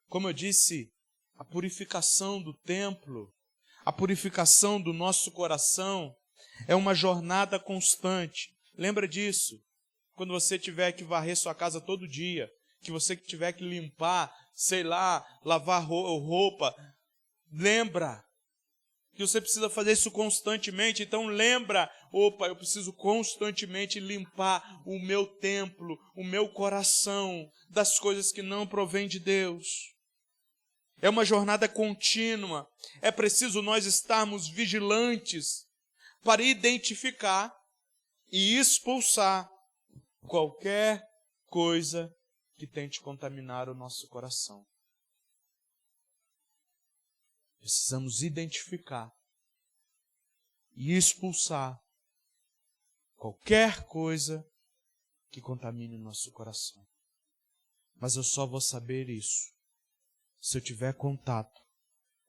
Como eu disse, a purificação do templo, a purificação do nosso coração é uma jornada constante. Lembra disso? Quando você tiver que varrer sua casa todo dia, que você tiver que limpar, sei lá, lavar roupa, lembra que você precisa fazer isso constantemente. Então lembra, eu preciso constantemente limpar o meu templo, o meu coração das coisas que não provêm de Deus. É uma jornada contínua. É preciso nós estarmos vigilantes para identificar e expulsar qualquer coisa que tente contaminar o nosso coração. Precisamos identificar e expulsar qualquer coisa que contamine o nosso coração. Mas eu só vou saber isso se eu tiver contato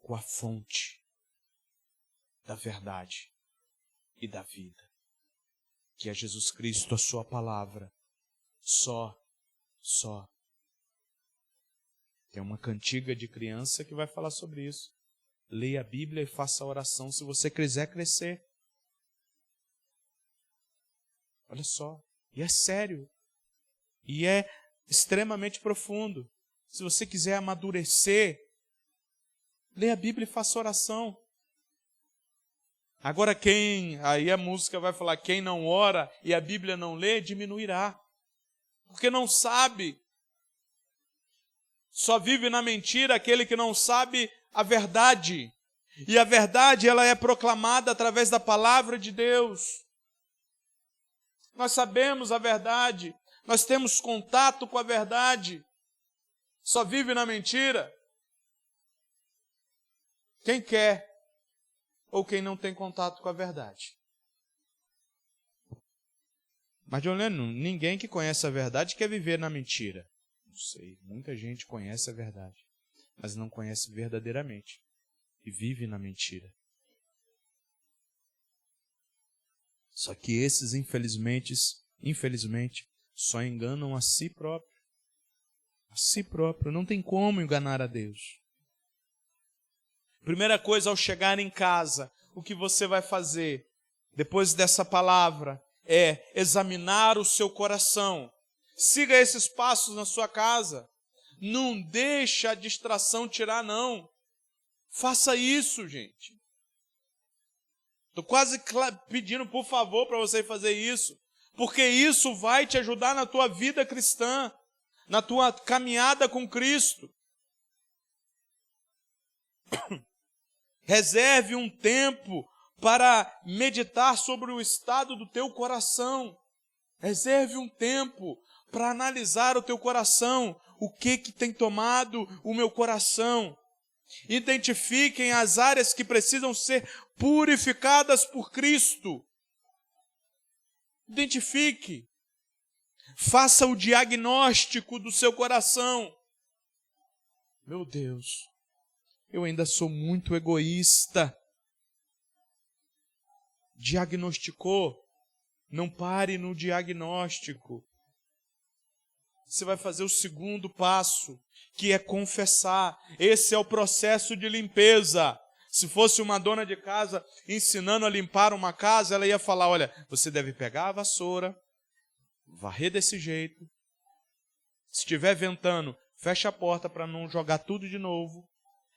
com a fonte da verdade e da vida, que é Jesus Cristo, a sua palavra. Só. Tem uma cantiga de criança que vai falar sobre isso. Leia a Bíblia e faça a oração se você quiser crescer. Olha só. E é sério. E é extremamente profundo. Se você quiser amadurecer, leia a Bíblia e faça oração. Agora aí a música vai falar, quem não ora e a Bíblia não lê, diminuirá. Porque não sabe. Só vive na mentira aquele que não sabe a verdade. E a verdade, ela é proclamada através da palavra de Deus. Nós sabemos a verdade. Nós temos contato com a verdade. Só vive na mentira quem quer ou quem não tem contato com a verdade. Mas, John Lennon, ninguém que conhece a verdade quer viver na mentira. Não sei, muita gente conhece a verdade, mas não conhece verdadeiramente e vive na mentira. Só que esses, infelizmente, só enganam a si próprio. A si próprio. Não tem como enganar a Deus. Primeira coisa, ao chegar em casa, o que você vai fazer depois dessa palavra é examinar o seu coração. Siga esses passos na sua casa. Não deixa a distração tirar, não. Faça isso, gente. Estou quase pedindo, por favor, para você fazer isso. Porque isso vai te ajudar na tua vida cristã, na tua caminhada com Cristo. Reserve um tempo para meditar sobre o estado do teu coração. Reserve um tempo para analisar o teu coração. O que tem tomado o meu coração? Identifiquem as áreas que precisam ser purificadas por Cristo. Identifique. Faça o diagnóstico do seu coração. Meu Deus, eu ainda sou muito egoísta. Diagnosticou? Não pare no diagnóstico. Você vai fazer o segundo passo, que é confessar. Esse é o processo de limpeza. Se fosse uma dona de casa ensinando a limpar uma casa, ela ia falar, olha, você deve pegar a vassoura, varrer desse jeito. Se estiver ventando, fecha a porta para não jogar tudo de novo.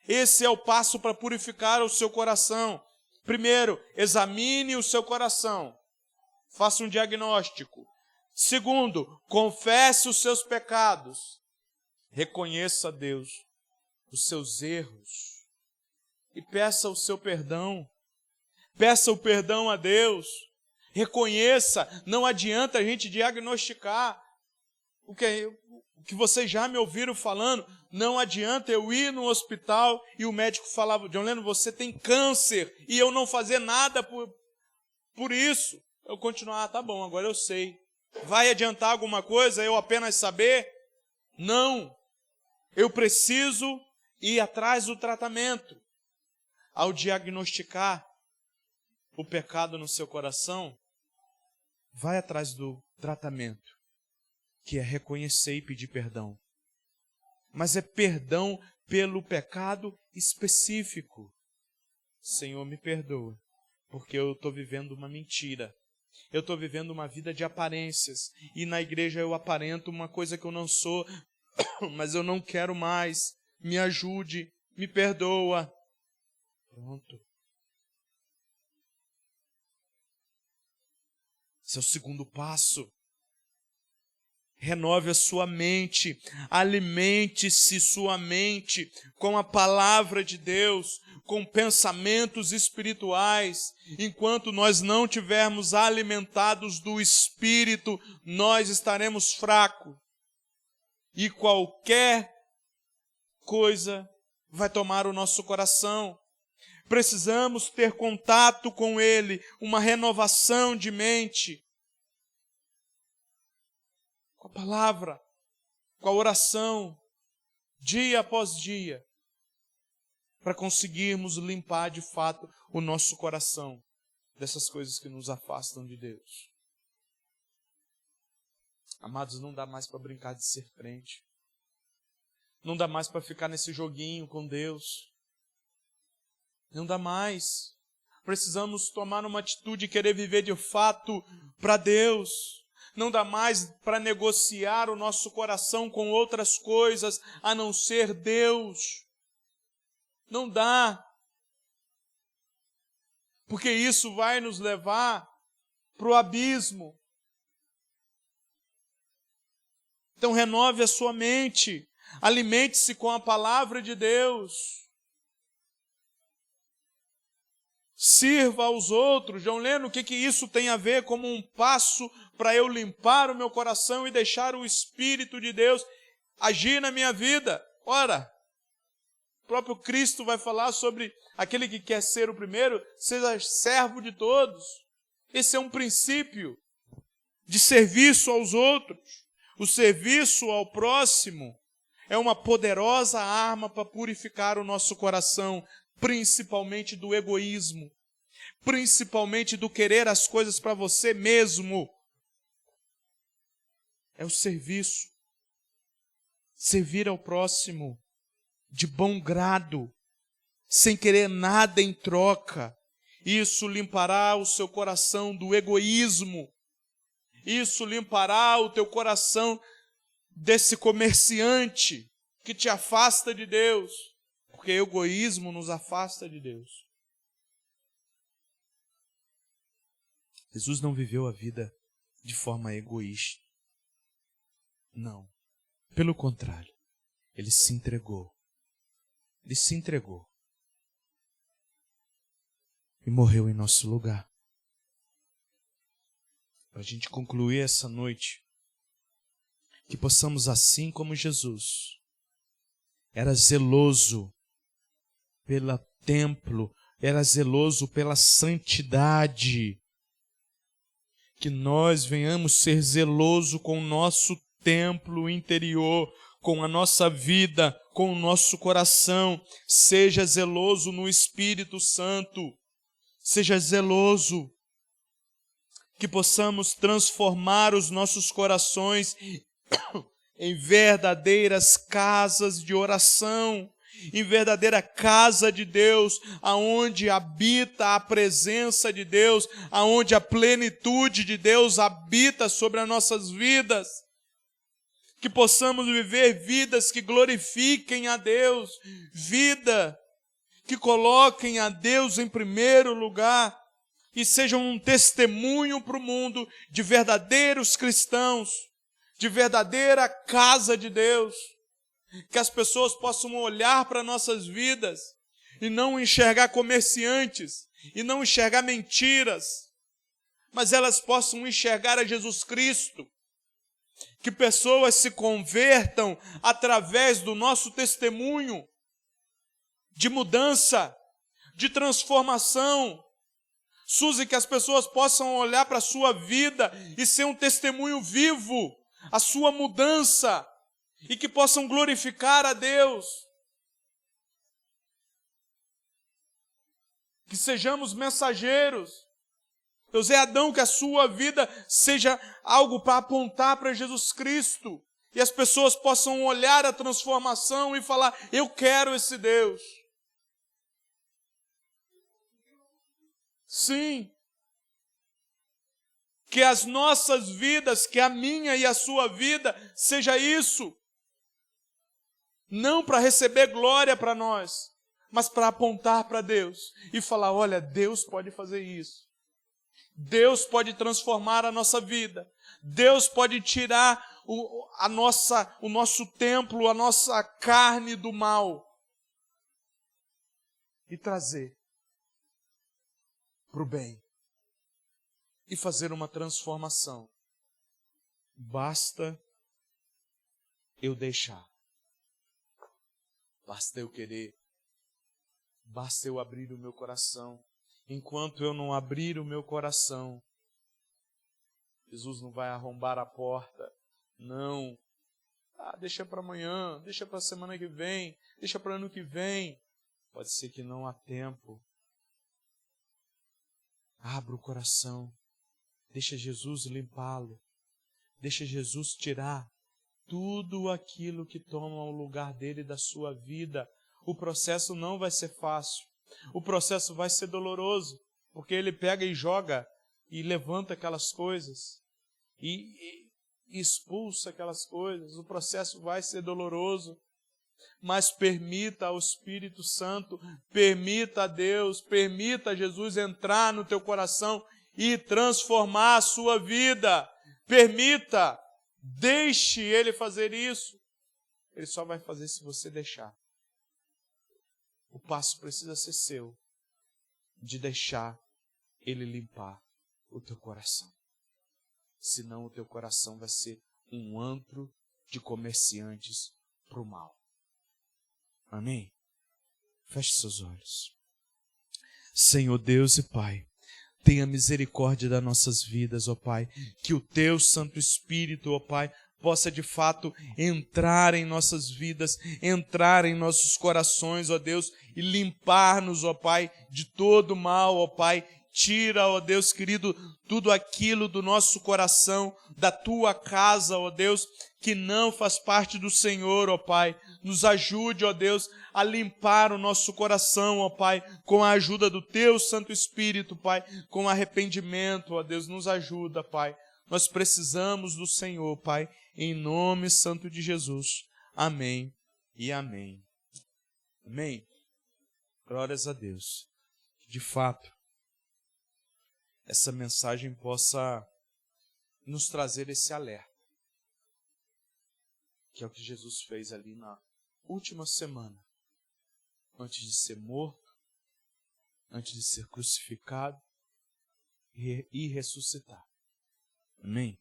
Esse é o passo para purificar o seu coração. Primeiro, examine o seu coração. Faça um diagnóstico. Segundo, confesse os seus pecados. Reconheça a Deus os seus erros e peça o seu perdão. Peça o perdão a Deus. Reconheça, não adianta a gente diagnosticar. O que vocês já me ouviram falando, não adianta eu ir no hospital e o médico falava, John Lennon, você tem câncer, e eu não fazer nada por isso. Eu continuar, tá bom, agora eu sei. Vai adiantar alguma coisa eu apenas saber? Não. Eu preciso ir atrás do tratamento. Ao diagnosticar o pecado no seu coração, vai atrás do tratamento, que é reconhecer e pedir perdão. Mas é perdão pelo pecado específico. Senhor, me perdoa, porque eu estou vivendo uma mentira. Eu estou vivendo uma vida de aparências. E na igreja eu aparento uma coisa que eu não sou, mas eu não quero mais. Me ajude, me perdoa. Pronto. Esse é o segundo passo. Renove a sua mente, alimente-se sua mente com a palavra de Deus, com pensamentos espirituais. Enquanto nós não tivermos alimentados do Espírito, nós estaremos fracos. E qualquer coisa vai tomar o nosso coração. Precisamos ter contato com Ele, uma renovação de mente. Com a palavra, com a oração, dia após dia, para conseguirmos limpar de fato o nosso coração dessas coisas que nos afastam de Deus. Amados, não dá mais para brincar de ser crente. Não dá mais para ficar nesse joguinho com Deus. Não dá mais. Precisamos tomar uma atitude e querer viver de fato para Deus. Não dá mais para negociar o nosso coração com outras coisas a não ser Deus. Não dá. Porque isso vai nos levar para o abismo. Então renove a sua mente. Alimente-se com a palavra de Deus. Sirva aos outros. John Lennon, o que isso tem a ver como um passo para eu limpar o meu coração e deixar o Espírito de Deus agir na minha vida? Ora, o próprio Cristo vai falar sobre aquele que quer ser o primeiro, seja servo de todos. Esse é um princípio de serviço aos outros. O serviço ao próximo é uma poderosa arma para purificar o nosso coração, principalmente do egoísmo, principalmente do querer as coisas para você mesmo. É o serviço. Servir ao próximo de bom grado, sem querer nada em troca. Isso limpará o seu coração do egoísmo. Isso limpará o teu coração desse comerciante que te afasta de Deus. Porque egoísmo nos afasta de Deus. Jesus não viveu a vida de forma egoísta. Não. Pelo contrário, ele se entregou. Ele se entregou. E morreu em nosso lugar. Para a gente concluir essa noite, que possamos, assim como Jesus, era zeloso pelo templo, era zeloso pela santidade, que nós venhamos ser zeloso com o nosso templo interior, com a nossa vida, com o nosso coração. Seja zeloso no Espírito Santo, seja zeloso, que possamos transformar os nossos corações em verdadeiras casas de oração, em verdadeira casa de Deus, aonde habita a presença de Deus, aonde a plenitude de Deus habita sobre as nossas vidas. Que possamos viver vidas que glorifiquem a Deus, vida que coloquem a Deus em primeiro lugar e sejam um testemunho para o mundo de verdadeiros cristãos, de verdadeira casa de Deus. Que as pessoas possam olhar para nossas vidas e não enxergar comerciantes, e não enxergar mentiras, mas elas possam enxergar a Jesus Cristo. Que pessoas se convertam através do nosso testemunho de mudança, de transformação. Suzy, que as pessoas possam olhar para a sua vida e ser um testemunho vivo, a sua mudança, e que possam glorificar a Deus. Que sejamos mensageiros. Deus é Adão, que a sua vida seja algo para apontar para Jesus Cristo. E as pessoas possam olhar a transformação e falar, eu quero esse Deus. Sim. Que as nossas vidas, que a minha e a sua vida, seja isso. Não para receber glória para nós, mas para apontar para Deus e falar, olha, Deus pode fazer isso. Deus pode transformar a nossa vida. Deus pode tirar o nosso templo, a nossa carne do mal e trazer para o bem e fazer uma transformação. Basta eu deixar. Basta eu querer. Basta eu abrir o meu coração. Enquanto eu não abrir o meu coração, Jesus não vai arrombar a porta. Não. Deixa para amanhã, deixa para a semana que vem, deixa para o ano que vem. Pode ser que não há tempo. Abra o coração. Deixa Jesus limpá-lo. Deixa Jesus tirar tudo aquilo que toma o lugar dele da sua vida. O processo não vai ser fácil. O processo vai ser doloroso, porque ele pega e joga e levanta aquelas coisas e expulsa aquelas coisas. O processo vai ser doloroso, mas permita ao Espírito Santo, permita a Deus, permita a Jesus entrar no teu coração e transformar a sua vida. Permita, deixe Ele fazer isso. Ele só vai fazer se você deixar. O passo precisa ser seu, de deixar Ele limpar o teu coração. Senão o teu coração vai ser um antro de comerciantes para o mal. Amém? Feche seus olhos. Senhor Deus e Pai, tenha misericórdia das nossas vidas, ó Pai. Que o Teu Santo Espírito, ó Pai, possa de fato entrar em nossas vidas, entrar em nossos corações, ó Deus, e limpar-nos, ó Pai, de todo mal, ó Pai. Tira, ó Deus querido, tudo aquilo do nosso coração, da Tua casa, ó Deus, que não faz parte do Senhor, ó Pai. Nos ajude, ó Deus, a limpar o nosso coração, ó Pai, com a ajuda do Teu Santo Espírito, Pai, com arrependimento, ó Deus, nos ajuda, Pai. Nós precisamos do Senhor, Pai, em nome santo de Jesus. Amém e amém. Amém. Glórias a Deus. De fato, essa mensagem possa nos trazer esse alerta, que é o que Jesus fez ali na última semana, antes de ser morto, antes de ser crucificado e ressuscitar. Amém?